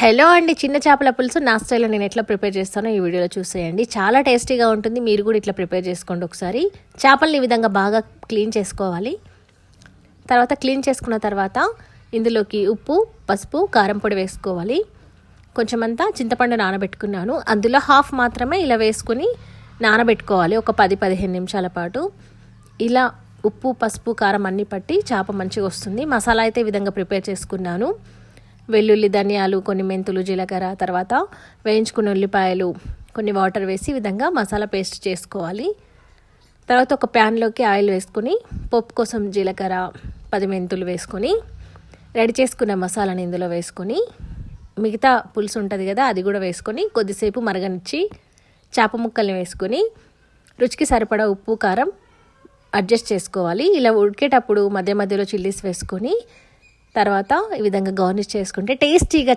Hello అండి, చిన్న చేపల పులుసు నా స్టైల్లో నేను ఎట్లా ప్రిపేర్ చేస్తానో ఈ వీడియోలో చూసేయండి. చాలా టేస్టీగా ఉంటుంది. మీరు కూడా ఇట్లా ప్రిపేర్ చేసుకోండి ఒకసారి. చేపల్ని ఈ విధంగా బాగా క్లీన్ చేసుకోవాలి. తర్వాత క్లీన్ చేసుకున్న తర్వాత ఇందులోకి ఉప్పు, పసుపు, కారం పొడి వేసుకోవాలి. కొంచెం అంతా చింతపండు నానబెట్టుకున్నాను. అందులో హాఫ్ మాత్రమే ఇలా వేసుకుని నానబెట్టుకోవాలి ఒక 10-15 నిమిషాల పాటు. ఇలా ఉప్పు, పసుపు, కారం అన్నీ పట్టి చేప మంచిగా వస్తుంది. మసాలా అయితే ఈ విధంగా ప్రిపేర్ చేసుకున్నాను. వెల్లుల్లి, ధనియాలు, కొన్ని మెంతులు, జీలకర్ర, తర్వాత వేయించుకున్న ఉల్లిపాయలు, కొన్ని వాటర్ వేసి ఈ విధంగా మసాలా పేస్ట్ చేసుకోవాలి. తర్వాత ఒక ప్యాన్లోకి ఆయిల్ వేసుకొని పప్పు కోసం జీలకర్ర, 10 మెంతులు వేసుకొని రెడీ చేసుకున్న మసాలాని ఇందులో వేసుకొని మిగతా పులుసు ఉంటుంది కదా అది కూడా వేసుకొని కొద్దిసేపు మరగనిచ్చి చేప ముక్కల్ని వేసుకొని రుచికి సరిపడా ఉప్పు, కారం అడ్జస్ట్ చేసుకోవాలి. ఇలా ఉడికేటప్పుడు మధ్య మధ్యలో చిల్లీస్ వేసుకొని తర్వాత ఈ విధంగా గార్నిష్ చేసుకుంటే టేస్టీగా